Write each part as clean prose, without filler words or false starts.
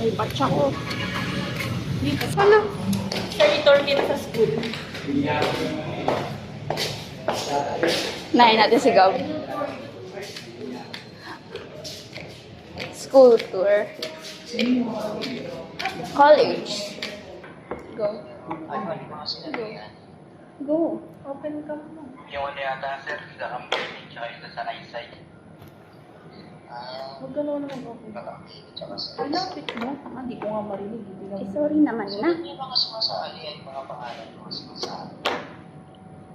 May batch ako. Ano? Senator din sa school. Nahin natin si Gab. School tour. College. Go. Go. Open ka mo. Yung ano yata, sir, sa company, tsaka yung sa eyesight. Huwag gano'n naman open. Tsaka sa Ay, lapit mo. Tanga, di ko nga marinig. Hindi lang. Eh, sorry naman na. yung mga sumasali ay mga pangalan ng mga sumasali.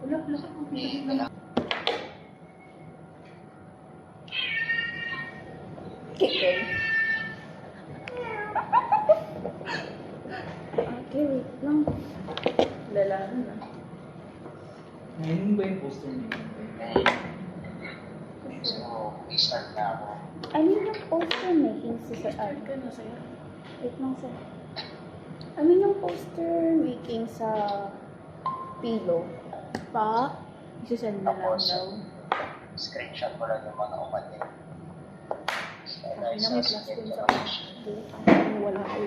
Wala, wala ka kung pinag Okay. Okay, wait lang. Lalahan na. Ngayon ba yung poster niyo? So, i-start na ako. Ano yung poster making sa Sir Art? Ka na sa'yo. Wait lang, sir. Ano yung poster making sa pillow? Pa? Isasend na lang Tapos, daw. screenshot mo lang yung mga umatin. So, Ay, na may plus dun sa wala ko.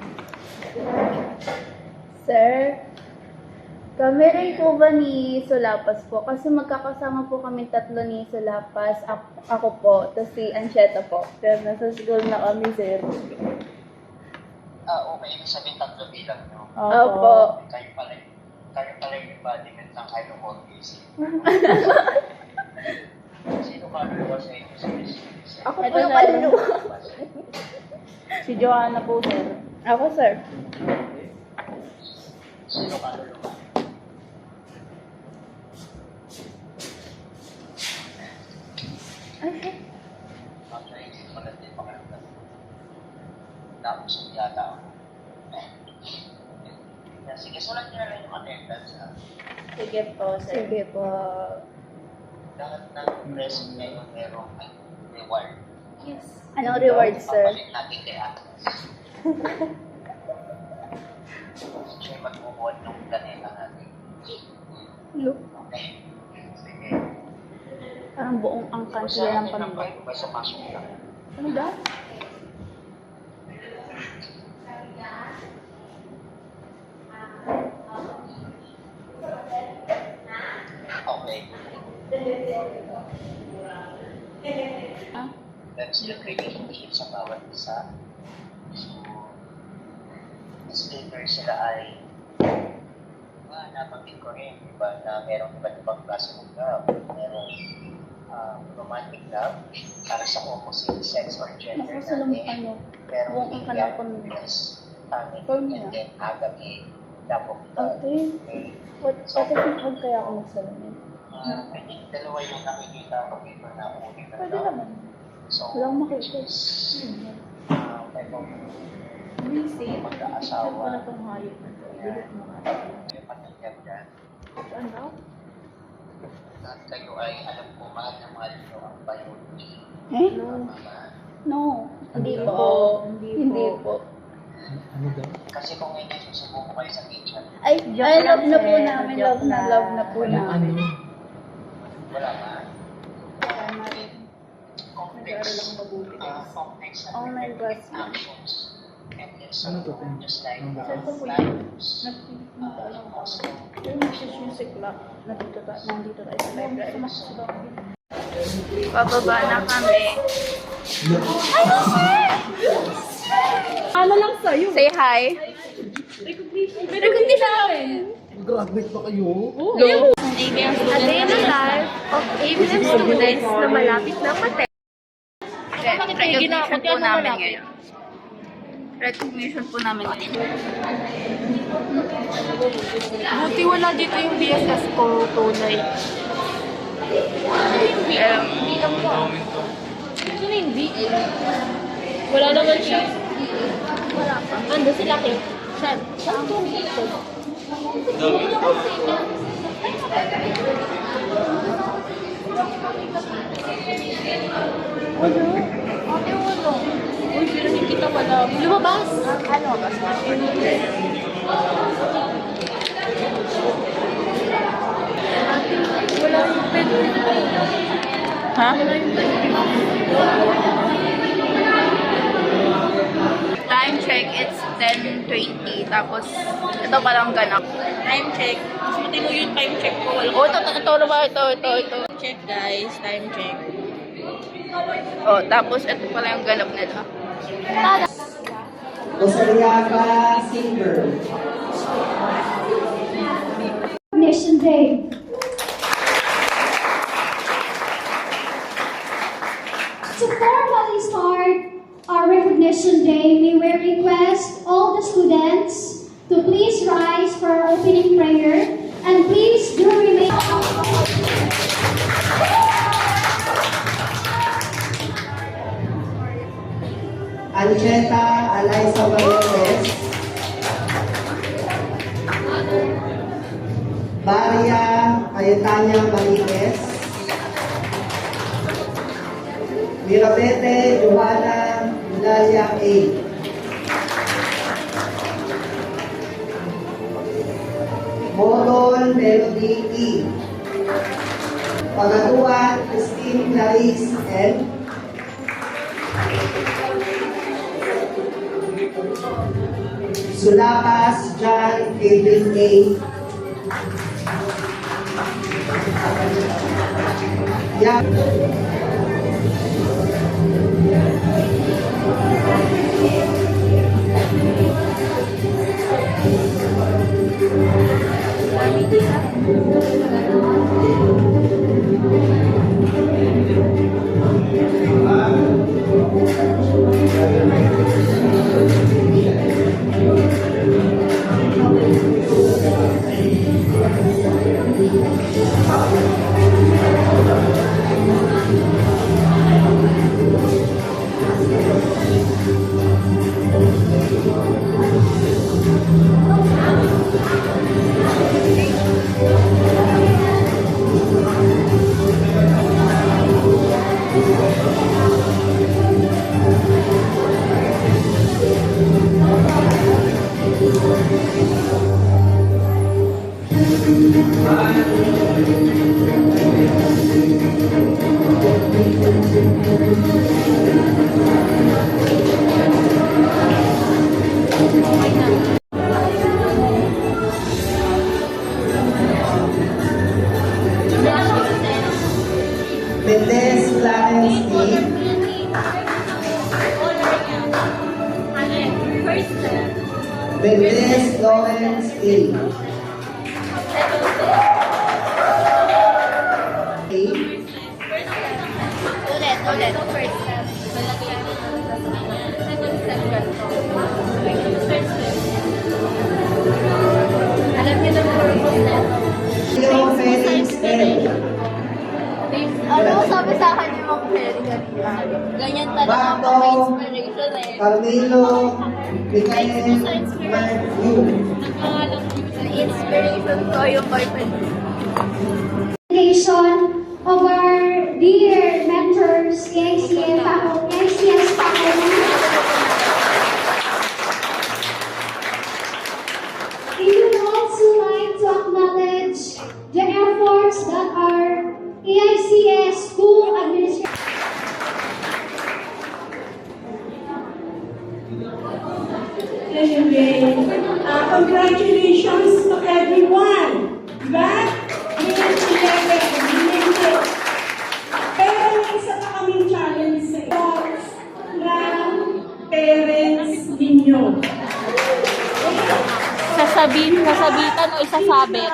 Sir, kami rin po ba ni Solapas po? Kasi magkakasama po kami tatlo ni Solapas. Ako po, tapos si Ancheta po. Pero nasa school na kami, sir. Okay, ibig sabihin tatlo bilang nyo. Opo. Kayo pala yung embodiment ng I don't want busy. Sino ka ba sa inyo sa business? Ako po yung kaluluwa. Si Joanna po, sir. Ako, sir. Sino ka ba? Okay. Actually, hindi ko lang din pakiramdam. Napusog yata ako. Sige, sulat nyo na lang yung attendance. Sige po, sir. Sige po. Lahat ng present ngayon merong reward. Yes. Anong reward, sir? Papalit natin kay Agnes. Siya magbubuhat ng kanila natin. Look, Okay? Sige. parang buong angkan sila ng pamilya. Basta pasok lang. Ano daw? Okay. Ah? That's the relationship sa bawat isa. So, as later sila ay nabanggit ko rin, diba, na merong iba't ibang klase ng love. Merong romantic love para sa opposite sex or gender Naku, sa lamang natin. ano. Merong Buong angkan ng pamilya. yes, family, Formula. and then agape, love of God. Okay. What if huwag kaya ako magsalamin? I think dalawa yung nakikita ko dito na uli na Pwede love. naman. So, Walang makikita. itong Busy. mag-aasawa, Saan ko na itong hayop na ito? Delete mo nga. yung pamilya dyan, Saan daw? at kayo ay alam ko mahal na mahal nyo ang biology. Eh? No. Mama. No. Hindi Ano po. daw? Hindi po. Ano daw? Kasi kung hindi susubuko kayo sa kitchen, Ay, Joke ay, lang, love na po sir. namin. Joke Love na lang. po Ano? namin. wala ba? Tama rin. Complex. Nag-aaral ako mabuti. Complex na Oh my God. actions. And yes, Ano to, Pen? just like Ano ba? Saan po po yun? values. Nagpipinta lang ako. Also, Yung music club. Nandito tayo sa library. Pababa na kami. Ano lang sa'yo? Say hi. Recognition namin. Graduate ba kayo? A day in the life of ABM students na malapit na mate. Recognition po namin ngayon. Recognition po namin ngayon. Buti wala dito yung BSS ko tunay. Sino hindi? Wala naman siya. Wala pa. Ando sila kayo. Saan? Saan to? Ate, wala. Uy, pero hindi kita wala. Lumabas! Ano, lumabas? Wala yung pen. Ha? Wala yung pen. Time check, it's 1:20. Tapos, ito palang ganap. Time check. Mas matino yung time check ko. Wala Oh, ito ba? Ito. check guys. Time check. Oh, tapos ito pala yung ganap nila. Rosaliaga Singer. Recognition Day. To formally start our Recognition Day, may we request all the students to please rise for our opening prayer and please do remain. Ancheta Eliza Valores. Maria Cayetania Maliguez. Mirabete Johanna Eulalia A. Modol Melody E. Pagaduan Christine Clarice N. Sulapas John Edwin A. Yang Mendez Clarence A. Mendez Lawrence A. Ulit. First step. Second step ganito. Third step. Alam niyo na purpose na ito. Leo Felix L. Ano sabi sa akin ni Ma'am Ferry kanina? Ganyan talaga Bato, mga inspiration eh. Carmelo Michael Matthew. Inspiration ko yung boyfriend. Dedication of our dear mentors, AICS faculty. We would also like to acknowledge the efforts that our AICS school administration. Congratulations to everyone. Diba? Pero may isa pa kaming challenge sa iyo ng parents ninyo. Sasabitan o isasabit.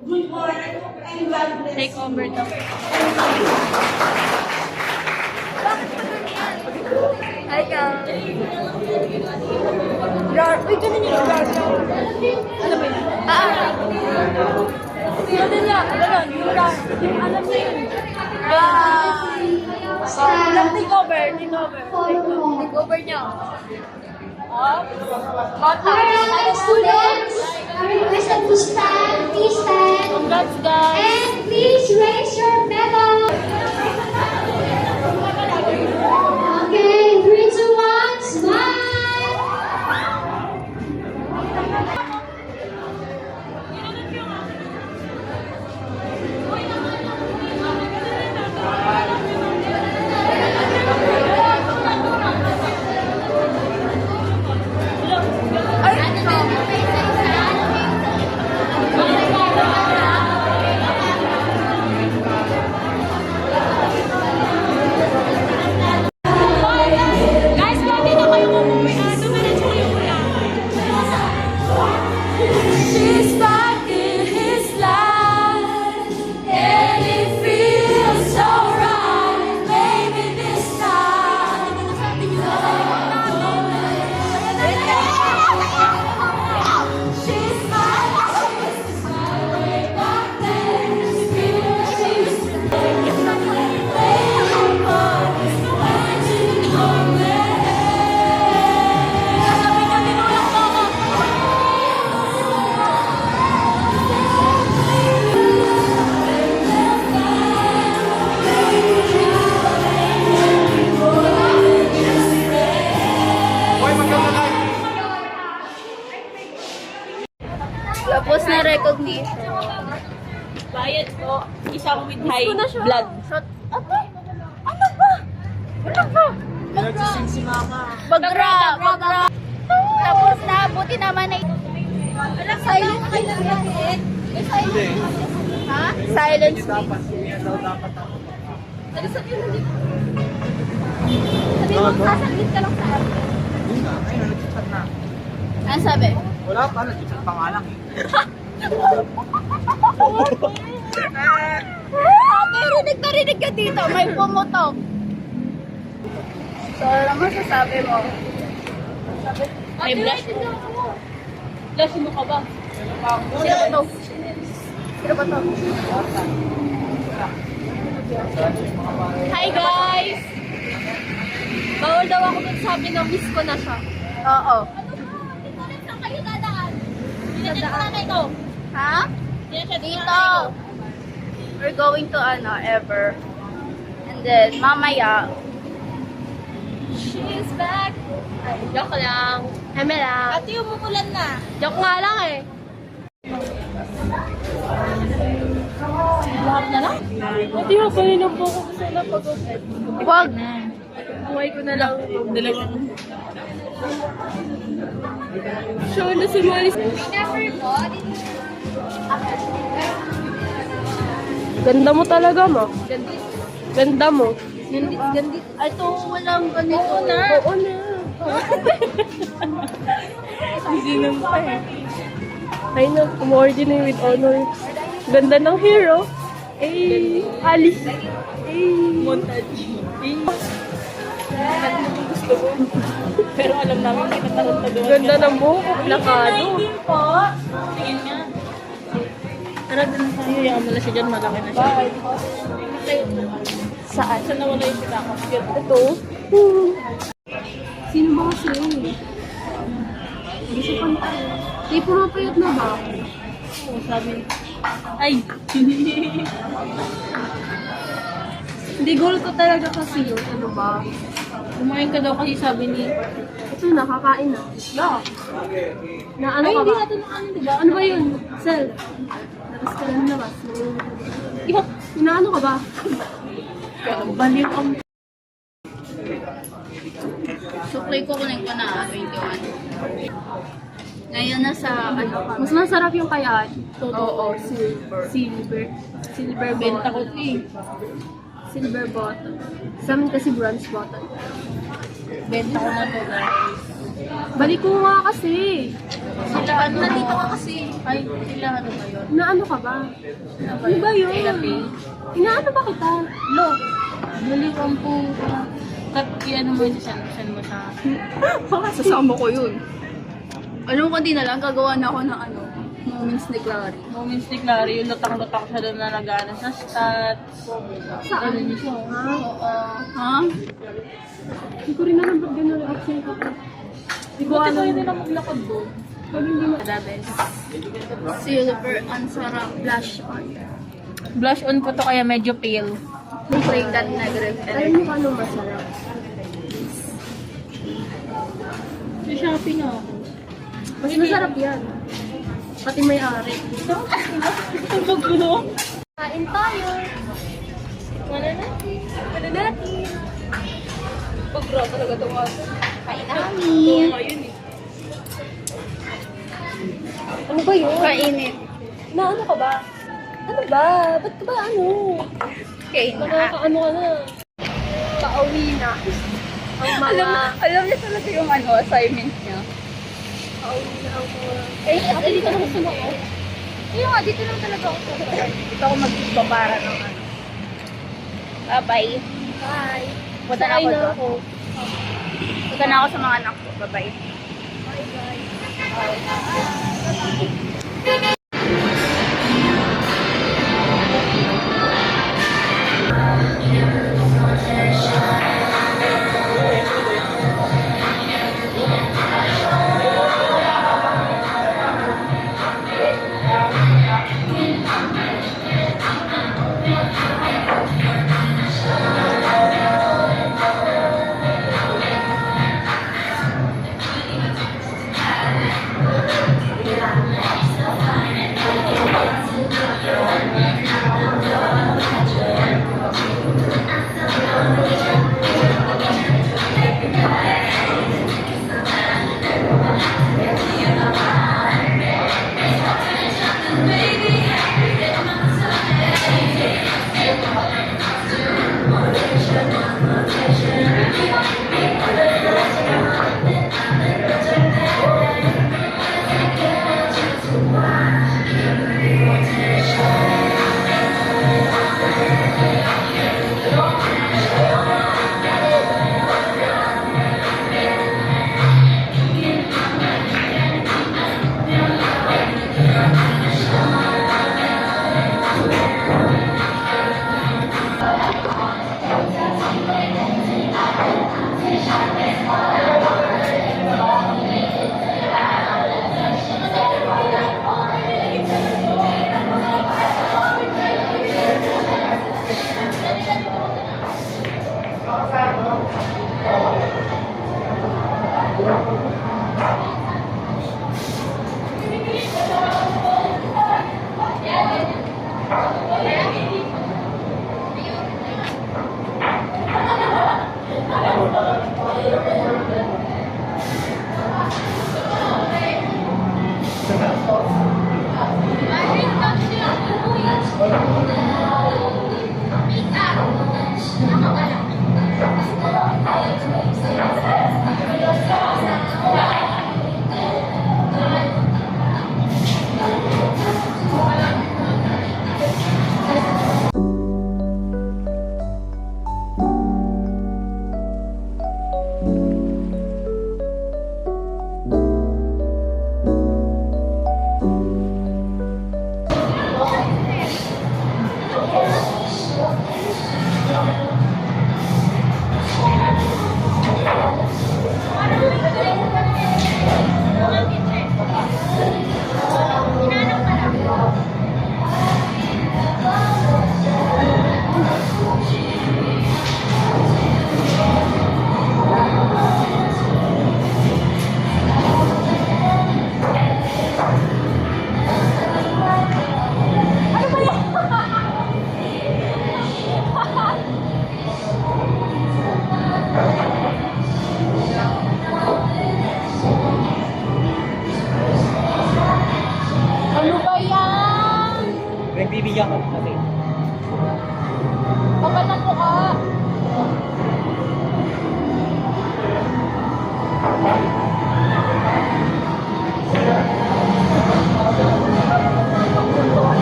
Good morning and God bless Take over you. daw. Hi, Kang. Uy, ganun yung jar. Ano ba yun? Ganun lang. Ganun. Yung jar. Yung alam niya yun. Take over. Take over niyo. Alright, students, are requested to stand. Please stand. Congrats, guys. And please raise your medal. Okay, 3, 2, 1, smile. siyang with high blood. Ate, ano ba? Ano ba? Nagsising si mama. Bagra. Tapos na, buti naman ay... Silent treatment. Ha? Silent treatment. Sabi mo dito. Sabi mo, sasaglit ka lang sa akin. Ayun, nag-chat na. Ano sabi? Wala pa, nag-chat pa nga lang eh. Rinig ka dito, may pumutok. So, ano masasabi mo? Ay, blush. Blush mo ka ba? Sino ba to? Sino ba to? Hi guys! Bawal daw ako dun sabi na miss ko na siya. Oo. Saan kayo dadaan? Dinadaan ko na ito. Ha? Dito. We're going to Ever. And then, mamaya, She's back! Ay, joke lang. Eme lang. Ate, umuulan na. Joke nga lang eh. Lahat na lang? Ate, kanina po ako kasi napag-open. Wag. Buhay ko na lang yung dalawang. Show na si Maris. Ganda mo talaga, mo. Ganda mo. Gandit. Ito, walang ganito na. Oo na. Hindi naman pa eh. Ay na, coordinate with honor. Ganda ng hero. Eh, Alice. Eh, montage. Gusto ko. Pero alam namin hindi kataruntaduan. Ganda ng buhok, plakado. Tingin nga. Tara, dun sa iyo. Yaman mo na siya dyan, malaki na siya. Saan? Saan nawala yung pinaka? Ito. Sino ba kasi yun? Gusto ko na. Di pumapayat na ba? Oo, sabi. Ay! Hindi, goal ko talaga kasi yun. Ano ba? Kumain ka daw kasi sabi ni... Ito, nakakain na. No. Na ano ka ba? Ay, hindi natin na ano, diba? Ano ba yun? Sel. Labas ka lang labas. Iba, inaano ka ba? Baliw ang... Suklay ko kunin ko na, 21. Ngayon na sa, Mas masarap yung kaya. Oo, silver. Silver. Silver benta ko eh. Silver bottle. Sa amin kasi bronze bottle. Benta ko na to guys. Balik ko nga kasi. Sila, nandito ka kasi. Ay, sila ano ba yun? Inaano ka ba? Ano ba yun? Inaano ba kita? Lo. Balik ang po. Ano mo yun? Saan mo sa... Sasama ko yun. Ano ko din na lang, gagawa na ako ng moments ni Clary. Moments ni Clary, yung lutang-lutang siya doon na nag-ano sa stats. Saan? Ano niyo siya? Ha? Oo. Ha? Hindi ko rin alam ba't gano'n reaction ko. Hindi ko alam. Hindi na maglakad doon. Pag hindi mo... Silver, ang sarap. Blush on. Blush on po to kaya medyo pale. Looks like that nag-reflect. Alam mo kung anong masarap? Sa Shopee na ako. Mas masarap yan. Pati may ari. Ang bagulo. Kain tayo. Wala natin. Wala natin. Pag-raw talaga ito nga. Kain namin. Ayun eh. Ano ba yun? Kainit. Na ano ka ba? Ano ba? Ba't ka ba ano? Kain na. Nakakaano ka na. Pauwi na. Ang mga... Alam niya talaga yung assignment niya. Pauwi na ang mga... Eh, Ate, dito na gusto mo ko. Kaya nga, dito lang talaga ako. Dito ako magbabara ng Bye-bye. Bye. Punta na ako Sakay na doon. ako. Punta na ako sa mga anak ko. Bye-bye. Bye, guys. Kasi. Kapal ng mukha.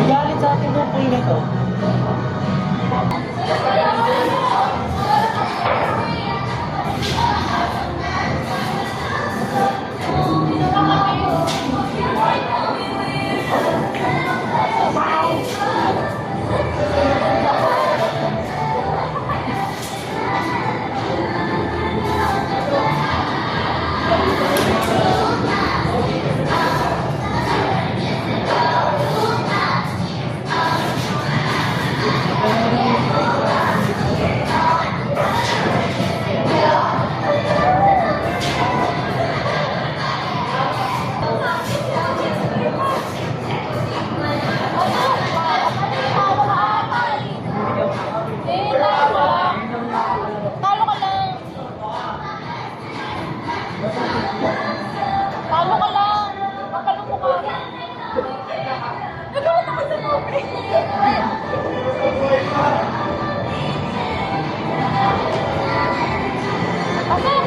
Galit sa ating kung na to. Talo ka lang. Talo ka lang. Kapal ng mukha. Nagalit ako sa pobre. Pasok!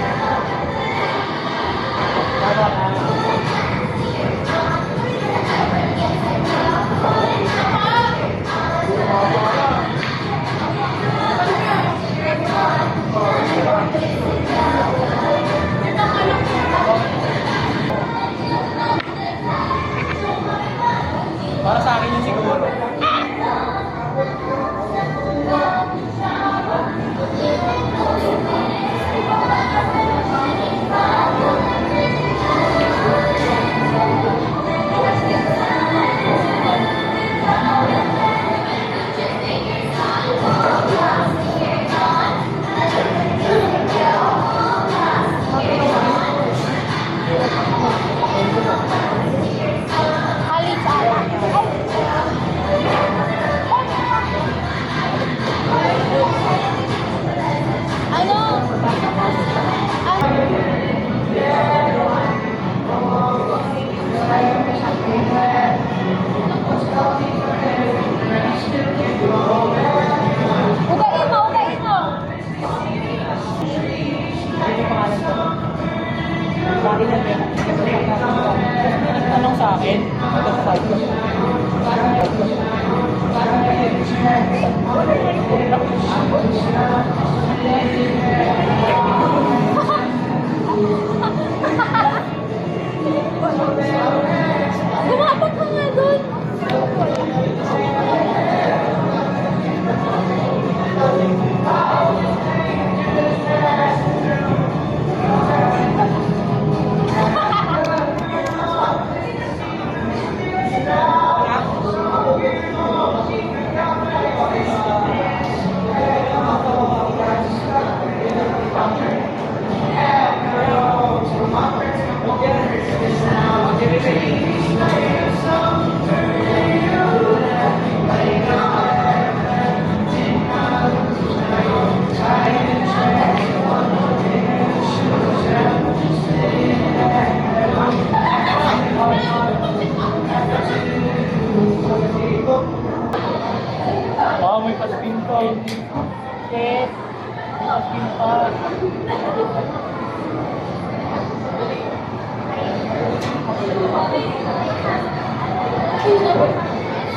Para sa akin yung siguro. Halit sa ano? Ugain mo, ugain mo. Tanong sa akin, ito sa side ko. Gumapat ka nga doon. May paspin pa. Shit. May paspin pa.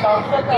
Stop shot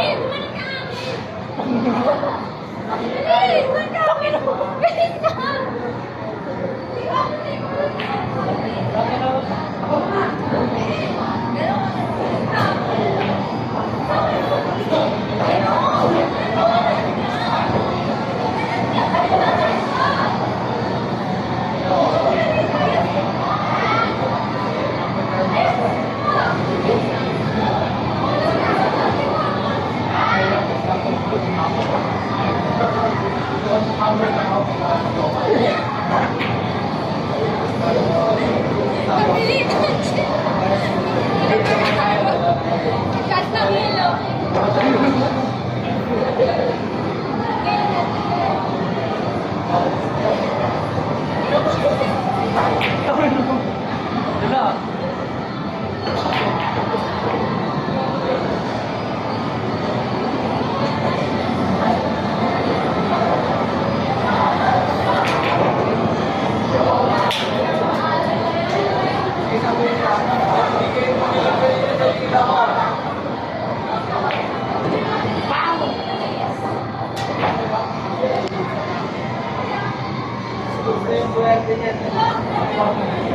Okay.